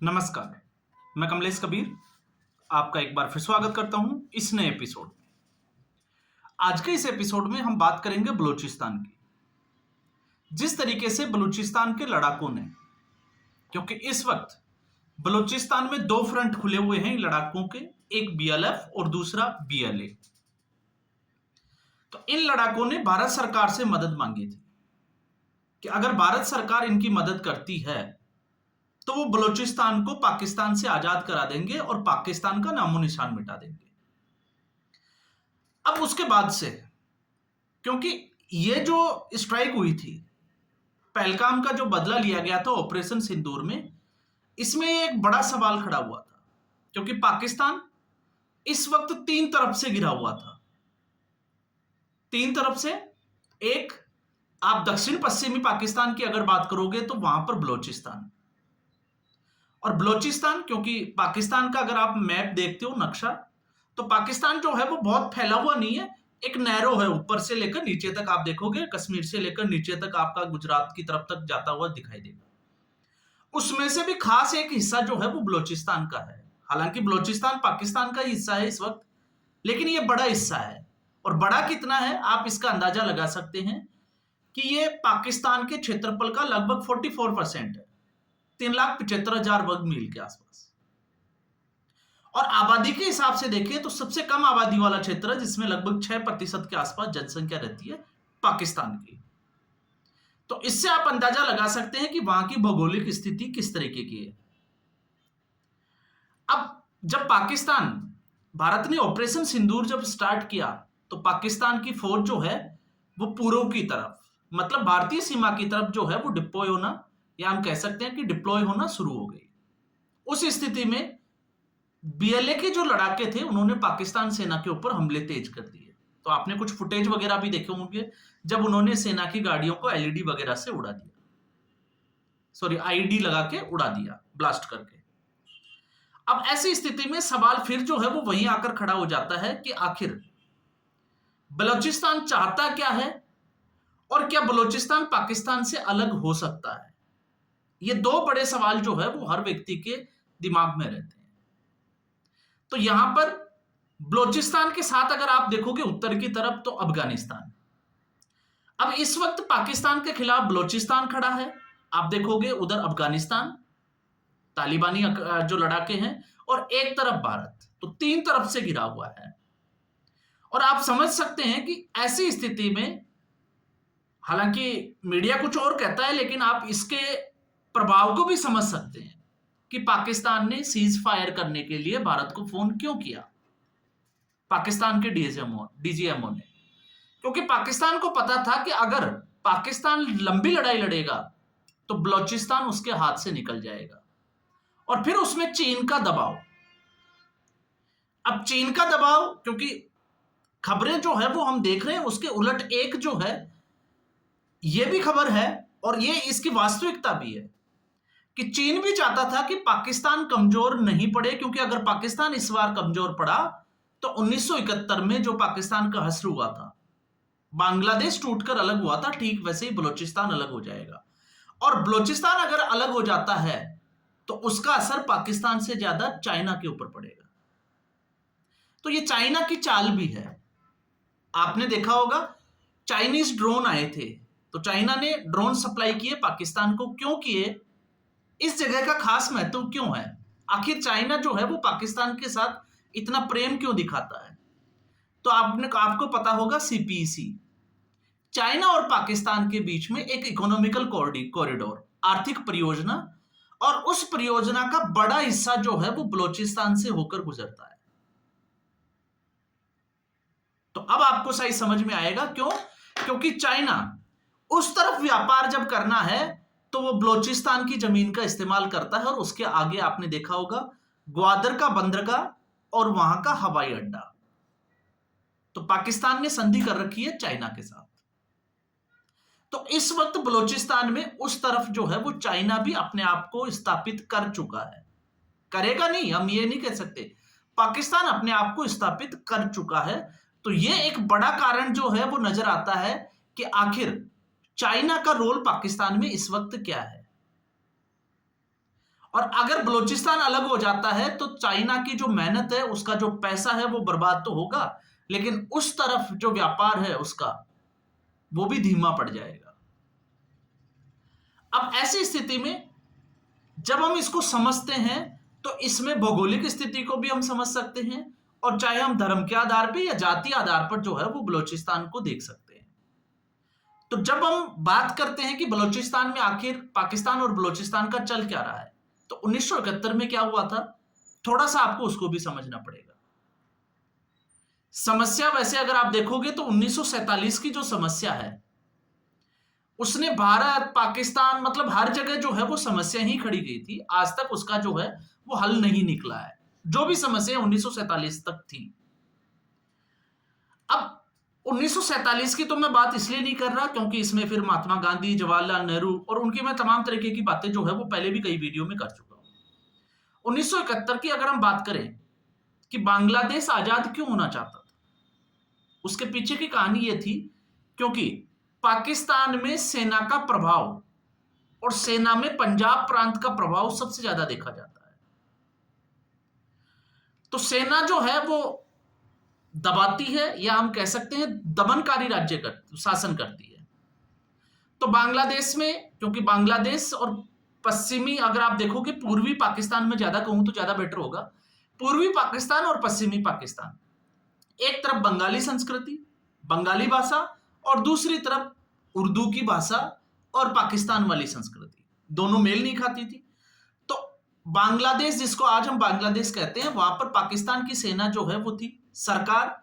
नमस्कार, मैं कमलेश कबीर आपका एक बार फिर स्वागत करता हूं इस नए एपिसोड में। आज के इस एपिसोड में हम बात करेंगे बलूचिस्तान की। जिस तरीके से बलूचिस्तान के लड़ाकों ने, क्योंकि इस वक्त बलूचिस्तान में दो फ्रंट खुले हुए हैं लड़ाकों के, एक बीएलएफ और दूसरा बीएलए। तो इन लड़ाकों ने भारत सरकार से मदद मांगी थी कि अगर भारत सरकार इनकी मदद करती है तो वो बलूचिस्तान को पाकिस्तान से आजाद करा देंगे और पाकिस्तान का नामो निशान मिटा देंगे। अब उसके बाद से, क्योंकि ये जो स्ट्राइक हुई थी, पहलगाम का जो बदला लिया गया था ऑपरेशन सिंदूर में, इसमें एक बड़ा सवाल खड़ा हुआ था, क्योंकि पाकिस्तान इस वक्त तीन तरफ से घिरा हुआ था। तीन तरफ से, एक, आप दक्षिण पश्चिमी पाकिस्तान की अगर बात करोगे तो वहां पर बलूचिस्तान, और बलूचिस्तान, क्योंकि पाकिस्तान का अगर आप मैप देखते हो, नक्शा, तो पाकिस्तान जो है वो बहुत फैला हुआ नहीं है, एक नैरो है, ऊपर से लेकर नीचे तक आप देखोगे, कश्मीर से लेकर नीचे तक आपका गुजरात की तरफ तक जाता हुआ दिखाई देगा। उसमें से भी खास एक हिस्सा जो है वो बलूचिस्तान का है। हालांकि बलूचिस्तान पाकिस्तान का हिस्सा है इस वक्त, लेकिन ये बड़ा हिस्सा है। और बड़ा कितना है आप इसका अंदाजा लगा सकते हैं कि ये पाकिस्तान के क्षेत्रफल का लगभग 44% है, 3,75,000 वर्ग मील के आसपास। और आबादी के हिसाब से देखें तो सबसे कम आबादी वाला क्षेत्र है, जिसमें लगभग 6% के आसपास जनसंख्या रहती है पाकिस्तान की। तो इससे आप अंदाजा लगा सकते हैं कि वहां की भौगोलिक स्थिति किस तरीके की है। अब जब पाकिस्तान, भारत ने ऑपरेशन सिंदूर जब स्टार्ट किया, तो पाकिस्तान की फौज जो है वो पूर्व की तरफ, मतलब भारतीय सीमा की तरफ जो है वो डिप्लॉय होना, या हम कह सकते हैं कि डिप्लॉय होना शुरू हो गई। उस स्थिति में बीएलए के जो लड़ाके थे उन्होंने पाकिस्तान सेना के ऊपर हमले तेज कर दिए। तो आपने कुछ फुटेज वगैरह भी देखे होंगे जब उन्होंने सेना की गाड़ियों को एलईडी वगैरह से उड़ा दिया, सॉरी आईडी लगा के उड़ा दिया, ब्लास्ट करके। अब ऐसी स्थिति में सवाल फिर जो है वो वहीं आकर खड़ा हो जाता है कि आखिर बलूचिस्तान चाहता क्या है, और क्या बलूचिस्तान पाकिस्तान से अलग हो सकता है। ये दो बड़े सवाल जो है वो हर व्यक्ति के दिमाग में रहते हैं। तो यहां पर बलूचिस्तान के साथ अगर आप देखोगे उत्तर की तरफ तो अफगानिस्तान। अब इस वक्त पाकिस्तान के खिलाफ बलूचिस्तान खड़ा है, आप देखोगे उधर अफगानिस्तान, तालिबानी जो लड़ाके हैं, और एक तरफ भारत। तो तीन तरफ से घिरा हुआ है। और आप समझ सकते हैं कि ऐसी स्थिति में, हालांकि मीडिया कुछ और कहता है, लेकिन आप इसके प्रभाव को भी समझ सकते हैं कि पाकिस्तान ने सीज फायर करने के लिए भारत को फोन क्यों किया, पाकिस्तान के डीजीएमओ ने। क्योंकि पाकिस्तान को पता था कि अगर पाकिस्तान लंबी लड़ाई लड़ेगा तो बलूचिस्तान उसके हाथ से निकल जाएगा। और फिर उसमें चीन का दबाव। अब चीन का दबाव, क्योंकि खबरें जो है वो हम देख रहे हैं, उसके उलट एक जो है, यह भी खबर है और ये इसकी वास्तविकता भी है कि चीन भी चाहता था कि पाकिस्तान कमजोर नहीं पड़े, क्योंकि अगर पाकिस्तान इस बार कमजोर पड़ा तो 1971 में जो पाकिस्तान का हश्र हुआ था, बांग्लादेश टूटकर अलग हुआ था, ठीक वैसे ही बलूचिस्तान अलग हो जाएगा। और बलूचिस्तान अगर अलग हो जाता है तो उसका असर पाकिस्तान से ज्यादा चाइना के ऊपर पड़ेगा। तो ये चाइना की चाल भी है। आपने देखा होगा चाइनीज ड्रोन आए थे, तो चाइना ने ड्रोन सप्लाई किए पाकिस्तान को। क्यों किए, इस जगह का खास महत्व क्यों है, आखिर चाइना जो है वो पाकिस्तान के साथ इतना प्रेम क्यों दिखाता है। तो आपको पता होगा सीपीईसी, चाइना और पाकिस्तान के बीच में एक इकोनॉमिकल कॉरिडोर, आर्थिक परियोजना, और उस परियोजना का बड़ा हिस्सा जो है वो बलूचिस्तान से होकर गुजरता है। तो अब आपको सही समझ में आएगा क्यों, क्योंकि चाइना उस तरफ व्यापार जब करना है तो वो बलूचिस्तान की जमीन का इस्तेमाल करता है। और उसके आगे आपने देखा होगा ग्वादर का बंदरगाह और वहां का हवाई अड्डा। तो पाकिस्तान ने संधि कर रखी है चाइना के साथ। तो इस वक्त बलूचिस्तान में उस तरफ जो है वो चाइना भी अपने आप को स्थापित कर चुका है। करेगा नहीं, हम ये नहीं कह सकते, पाकिस्तान अपने आप को स्थापित कर चुका है। तो ये एक बड़ा कारण जो है वो नजर आता है कि आखिर चाइना का रोल पाकिस्तान में इस वक्त क्या है। और अगर बलूचिस्तान अलग हो जाता है तो चाइना की जो मेहनत है, उसका जो पैसा है, वो बर्बाद तो होगा, लेकिन उस तरफ जो व्यापार है उसका, वो भी धीमा पड़ जाएगा। अब ऐसी स्थिति में जब हम इसको समझते हैं तो इसमें भौगोलिक स्थिति को भी हम समझ सकते हैं, और चाहे हम धर्म के आधार पर या जाति आधार पर जो है वो बलूचिस्तान को देख सकते हैं। तो जब हम बात करते हैं कि बलूचिस्तान में आखिर पाकिस्तान और बलूचिस्तान का चल क्या रहा है, तो 1971 में क्या हुआ था, थोड़ा सा आपको उसको भी समझना पड़ेगा। समस्या वैसे अगर आप देखोगे तो 1947 की जो समस्या है, उसने भारत पाकिस्तान मतलब हर जगह जो है वो समस्या ही खड़ी गई थी। आज तक उसका जो है वो हल नहीं निकला है, जो भी समस्या 1947 तक थी। अब 1947 की तो मैं बात इसलिए नहीं कर रहा क्योंकि इसमें फिर महात्मा गांधी, जवाहरलाल नेहरू और उनकी मैं तमाम तरीके की बातें जो है वो पहले भी कई वीडियो में कर चुका हूं। 1971 की अगर हम बात करें कि बांग्लादेश आजाद क्यों होना चाहता था, उसके पीछे की कहानी यह थी क्योंकि पाकिस्तान में सेना का प्रभाव और सेना में पंजाब प्रांत का प्रभाव सबसे ज्यादा देखा जाता है। तो सेना जो है वो दबाती है, या हम कह सकते हैं दमनकारी राज्य शासन करती है। तो बांग्लादेश में, क्योंकि बांग्लादेश और पश्चिमी, अगर आप देखोगे पूर्वी पाकिस्तान में ज्यादा कहूं तो ज्यादा बेटर होगा, पूर्वी पाकिस्तान और पश्चिमी पाकिस्तान, एक तरफ बंगाली संस्कृति, बंगाली भाषा, और दूसरी तरफ उर्दू की भाषा और पाकिस्तान वाली संस्कृति, दोनों मेल नहीं खाती थी। तो बांग्लादेश, जिसको आज हम बांग्लादेश कहते हैं, वहां पर पाकिस्तान की सेना जो है वो थी, सरकार,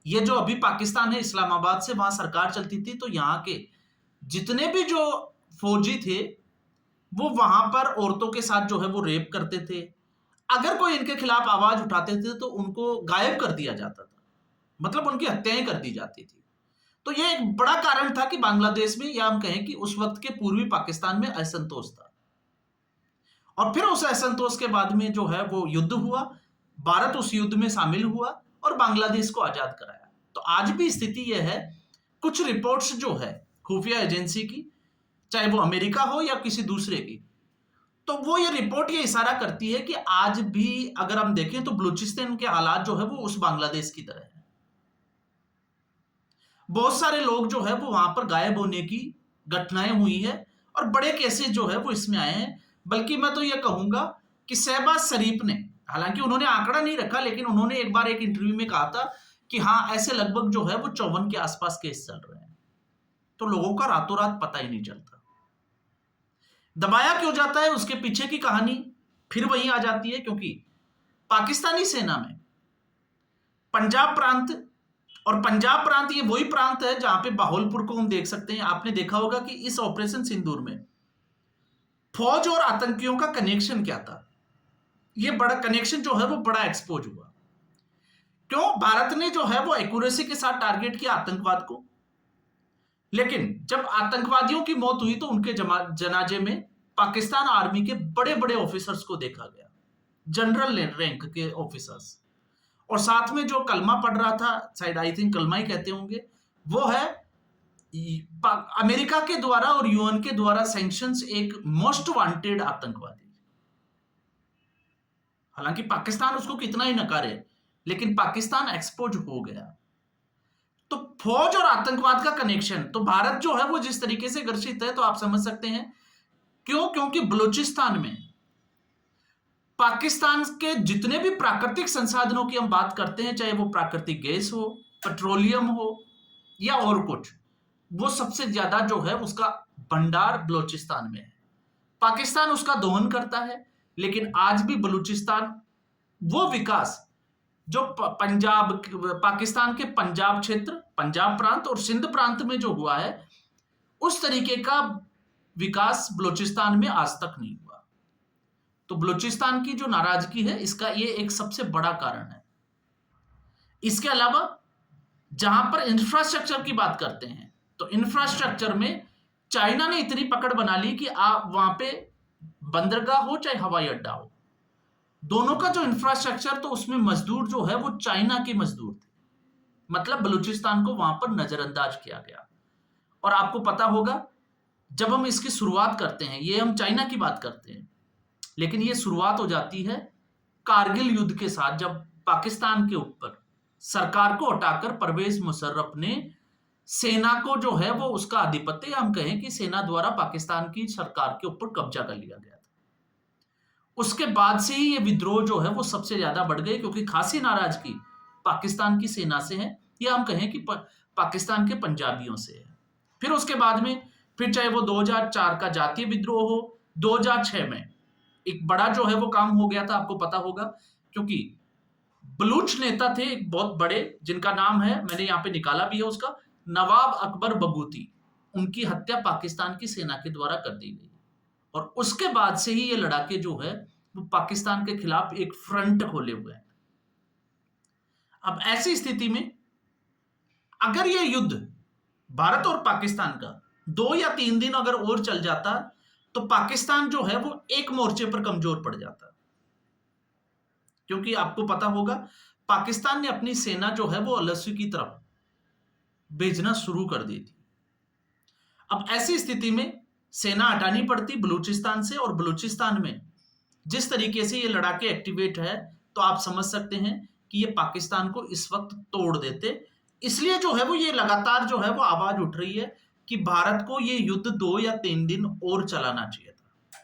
ये जो अभी पाकिस्तान है इस्लामाबाद से, वहां सरकार चलती थी। तो यहाँ के जितने भी जो फौजी थे वो वहां पर औरतों के साथ जो है वो रेप करते थे। अगर कोई इनके खिलाफ आवाज उठाते थे तो उनको गायब कर दिया जाता था, मतलब उनकी हत्याएं कर दी जाती थी। तो यह एक बड़ा कारण था कि बांग्लादेश में, या हम कहें कि उस वक्त के पूर्वी पाकिस्तान में असंतोष था। और फिर उस असंतोष के बाद में जो है वो युद्ध हुआ, भारत उस युद्ध में शामिल हुआ और बांग्लादेश को आजाद कराया। तो आज भी स्थिति यह है, कुछ रिपोर्ट्स जो है खुफिया एजेंसी की, चाहे वो अमेरिका हो या किसी दूसरे की, तो वो ये रिपोर्ट ये इशारा करती है कि आज भी अगर हम देखें तो बलूचिस्तान के हालात जो है वो उस बांग्लादेश की तरह है। बहुत सारे लोग जो है वो वहां पर गायब होने की घटनाएं हुई है और बड़े केसेस जो है वो इसमें आए हैं। बल्कि मैं तो ये कहूंगा कि शहबाज शरीफ ने, हालांकि उन्होंने आंकड़ा नहीं रखा, लेकिन उन्होंने एक बार एक इंटरव्यू में कहा था कि हाँ, ऐसे लगभग जो है वो 54 के आसपास केस चल रहे हैं। तो लोगों का रातों रात पता ही नहीं चलता। दबाया क्यों जाता है, उसके पीछे की कहानी फिर वही आ जाती है, क्योंकि पाकिस्तानी सेना में पंजाब प्रांत, और पंजाब प्रांत ये वही प्रांत है जहां पे बाहुलपुर को हम देख सकते हैं। आपने देखा होगा कि इस ऑपरेशन सिंदूर में फौज और आतंकियों का कनेक्शन क्या था। ये बड़ा कनेक्शन जो है वो बड़ा एक्सपोज हुआ। क्यों? भारत ने जो है वो एक्यूरेसी के साथ टारगेट किया आतंकवाद को, लेकिन जब आतंकवादियों की मौत हुई तो उनके जनाजे में पाकिस्तान आर्मी के बड़े बड़े ऑफिसर्स को देखा गया, जनरल रैंक के ऑफिसर्स। और साथ में जो कलमा पढ़ रहा था, शायद आई थिंक कलमा ही कहते होंगे, वो है अमेरिका के द्वारा और यूएन के द्वारा सैंक्शंस एक मोस्ट वांटेड आतंकवादी। हालांकि पाकिस्तान उसको कितना ही नकारे, लेकिन पाकिस्तान एक्सपोज हो गया। तो फौज और आतंकवाद का कनेक्शन, तो भारत जो है वो जिस तरीके से ग्रसित है, तो आप समझ सकते हैं क्यों। क्योंकि बलूचिस्तान में पाकिस्तान के जितने भी प्राकृतिक संसाधनों की हम बात करते हैं, चाहे वो प्राकृतिक गैस हो, पेट्रोलियम हो या और कुछ, वो सबसे ज्यादा जो है उसका भंडार बलूचिस्तान में है। पाकिस्तान उसका दोहन करता है, लेकिन आज भी बलूचिस्तान वो विकास जो पंजाब, पाकिस्तान के पंजाब क्षेत्र, पंजाब प्रांत और सिंध प्रांत में जो हुआ है, उस तरीके का विकास बलूचिस्तान में आज तक नहीं हुआ। तो बलूचिस्तान की जो नाराजगी है, इसका ये एक सबसे बड़ा कारण है। इसके अलावा जहां पर इंफ्रास्ट्रक्चर की बात करते हैं, तो इंफ्रास्ट्रक्चर में चाइना ने इतनी पकड़ बना ली कि आप वहां पे बंदरगाह हो चाहे हवाई अड्डा हो, दोनों का जो इंफ्रास्ट्रक्चर, तो उसमें मजदूर जो है वो चाइना के मजदूर थे। मतलब बलूचिस्तान को वहां पर नजरअंदाज किया गया। और आपको पता होगा, जब हम इसकी शुरुआत करते हैं, ये हम चाइना की बात करते हैं, लेकिन ये शुरुआत हो जाती है कारगिल युद्ध के साथ, जब पाकिस्तान के ऊपर सरकार को हटाकर परवेज मुशर्रफ ने सेना को जो है वो उसका आधिपत्य, हम कहें कि सेना द्वारा पाकिस्तान की सरकार के ऊपर कब्जा कर लिया गया था। उसके बाद से ही ये विद्रोह जो है वो सबसे ज्यादा बढ़ गए, क्योंकि खासी नाराजगी पाकिस्तान की सेना से है, या हम कहें कि पाकिस्तान के पंजाबियों से है। फिर उसके बाद में फिर चाहे वो 2004 का जातीय विद्रोह हो, 2006 में एक बड़ा जो है वो काम हो गया था, आपको पता होगा, क्योंकि बलूच नेता थे एक बहुत बड़े, जिनका नाम है, मैंने यहाँ पे निकाला भी है उसका, नवाब अकबर बगूती। उनकी हत्या पाकिस्तान की सेना के द्वारा कर दी गई, और उसके बाद से ही ये लड़ाके जो है वो पाकिस्तान के खिलाफ एक फ्रंट खोले हुए हैं। अब ऐसी स्थिति में अगर ये युद्ध भारत और पाकिस्तान का 2 या 3 दिन अगर और चल जाता, तो पाकिस्तान जो है वो एक मोर्चे पर कमजोर पड़ जाता, क्योंकि आपको पता होगा पाकिस्तान ने अपनी सेना जो है वो अलसू की तरफ भेजना शुरू कर दी थी। अब ऐसी स्थिति में सेना हटानी पड़ती बलूचिस्तान से, और बलूचिस्तान में जिस तरीके से ये लड़ाके एक्टिवेट है, तो आप समझ सकते हैं कि ये पाकिस्तान को इस वक्त तोड़ देते। इसलिए जो है वो ये लगातार जो है वो आवाज उठ रही है कि भारत को ये युद्ध 2 या 3 दिन और चलाना चाहिए था।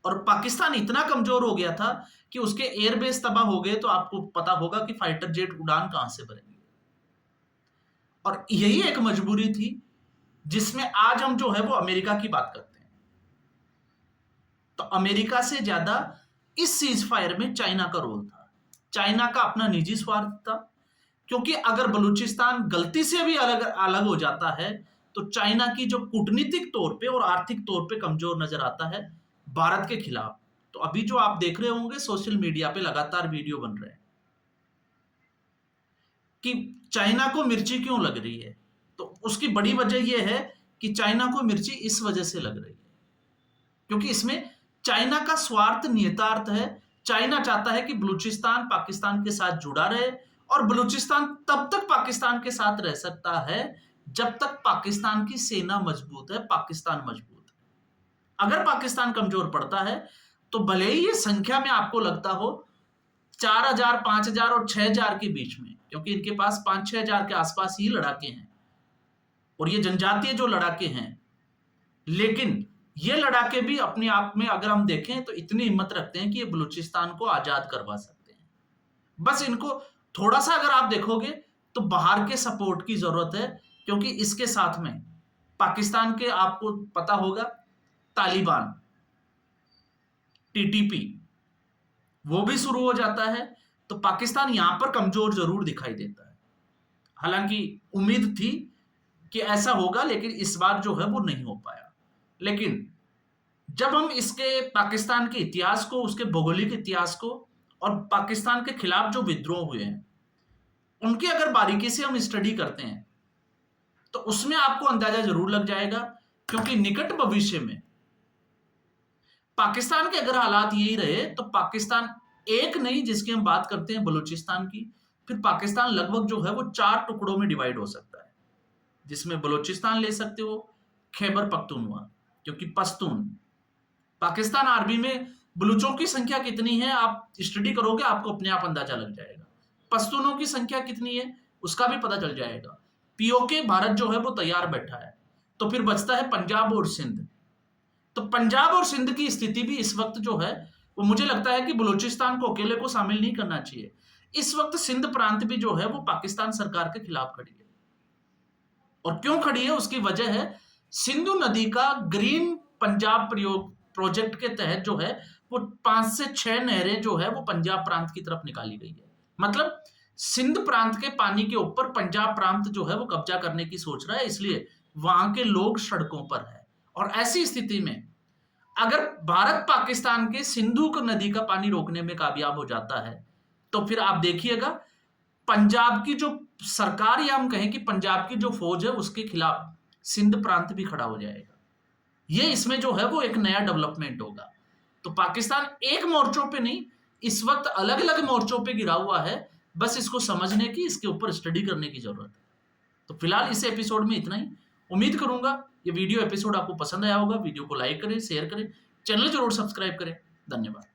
और पाकिस्तान इतना कमजोर हो गया था कि उसके एयरबेस तबाह हो गए, तो आपको पता होगा कि फाइटर जेट उड़ान कहां से भरेंगे। और यही एक मजबूरी थी जिसमें आज हम जो है वो अमेरिका की बात करते हैं। तो अमेरिका से ज्यादा इस सीज फायर में चाइना का रोल था। चाइना का अपना निजी स्वार्थ था, क्योंकि अगर बलूचिस्तान गलती से भी अलग अलग हो जाता है, तो चाइना की जो कूटनीतिक तौर पे और आर्थिक तौर पे कमजोर नजर आता है भारत के खिलाफ। तो अभी जो आप देख रहे होंगे सोशल मीडिया पे लगातार वीडियो बन रहे हैं कि चाइना को मिर्ची क्यों लग रही है, तो उसकी बड़ी वजह यह है कि चाइना को मिर्ची इस वजह से लग रही है क्योंकि इसमें चाइना का स्वार्थ निहितार्थ है। चाइना चाहता है कि बलूचिस्तान पाकिस्तान के साथ जुड़ा रहे, और बलूचिस्तान तब तक पाकिस्तान के साथ रह सकता है जब तक पाकिस्तान की सेना मजबूत है, पाकिस्तान मजबूत है। अगर पाकिस्तान कमजोर पड़ता है, तो भले ही ये संख्या में आपको लगता हो 4000, 5000 और 6000 के बीच में, क्योंकि इनके पास 5-6 हजार के आसपास ही लड़ाके हैं, और ये जनजातीय जो लड़ाके हैं, लेकिन ये लड़ाके भी अपने आप में अगर हम देखें तो इतनी हिम्मत रखते हैं कि ये बलूचिस्तान को आजाद करवा सकते हैं। बस इनको थोड़ा सा अगर आप देखोगे तो बाहर के सपोर्ट की जरूरत है, क्योंकि इसके साथ में पाकिस्तान के, आपको पता होगा, तालिबान, टीटीपी, वो भी शुरू हो जाता है, तो पाकिस्तान यहां पर कमजोर जरूर दिखाई देता है। हालांकि उम्मीद थी कि ऐसा होगा, लेकिन इस बार जो है वो नहीं हो पाया। लेकिन जब हम इसके पाकिस्तान के इतिहास को, उसके भौगोलिक इतिहास को, और पाकिस्तान के खिलाफ जो विद्रोह हुए हैं उनकी अगर बारीकी से हम स्टडी करते हैं, तो उसमें आपको अंदाजा जरूर लग जाएगा, क्योंकि निकट भविष्य में पाकिस्तान के अगर हालात यही रहे, तो पाकिस्तान एक नहीं, जिसकी हम बात करते हैं बलूचिस्तान की, फिर पाकिस्तान लगभग जो है वो 4 टुकड़ों में डिवाइड हो सकता है, जिसमें बलूचिस्तान ले सकते हो, खैबर पख्तूनख्वा, क्योंकि पश्तून, पाकिस्तान आर्मी में बलूचों की संख्या कितनी है आप स्टडी करोगे, आपको अपने आप अंदाजा लग जाएगा। पश्तूनों की संख्या कितनी है उसका भी पता चल जाएगा। पीओके भारत जो है वो तैयार बैठा है। तो फिर बचता है पंजाब और सिंध। तो पंजाब और सिंध की स्थिति भी इस वक्त जो है वो, मुझे लगता है कि बलूचिस्तान को अकेले को शामिल नहीं करना चाहिए। इस वक्त सिंध प्रांत भी जो है वो पाकिस्तान सरकार के खिलाफ खड़ी है। और क्यों खड़ी है उसकी वजह है, सिंधु नदी का ग्रीन पंजाब प्रोजेक्ट के तहत जो है वो 5 से 6 नहरें जो है वो पंजाब प्रांत की तरफ निकाली गई है। मतलब सिंध प्रांत के पानी के ऊपर पंजाब प्रांत जो है वो कब्जा करने की सोच रहा है, इसलिए वहां के लोग सड़कों पर है। और ऐसी स्थिति में अगर भारत पाकिस्तान के सिंधु नदी का पानी रोकने में कामयाब हो जाता है, तो फिर आप देखिएगा पंजाब की जो सरकार, या हम कहें कि पंजाब की जो फौज है, उसके खिलाफ सिंध प्रांत भी खड़ा हो जाएगा। ये इसमें जो है वो एक नया डेवलपमेंट होगा। तो पाकिस्तान एक मोर्चों पे नहीं, इस वक्त अलग अलग मोर्चों पे गिरा हुआ है। बस इसको समझने की, इसके ऊपर स्टडी करने की जरूरत है। तो फिलहाल इस एपिसोड में इतना ही। उम्मीद करूंगा ये वीडियो एपिसोड आपको पसंद आया होगा। वीडियो को लाइक करें, शेयर करें, चैनल जरूर सब्सक्राइब करें। धन्यवाद।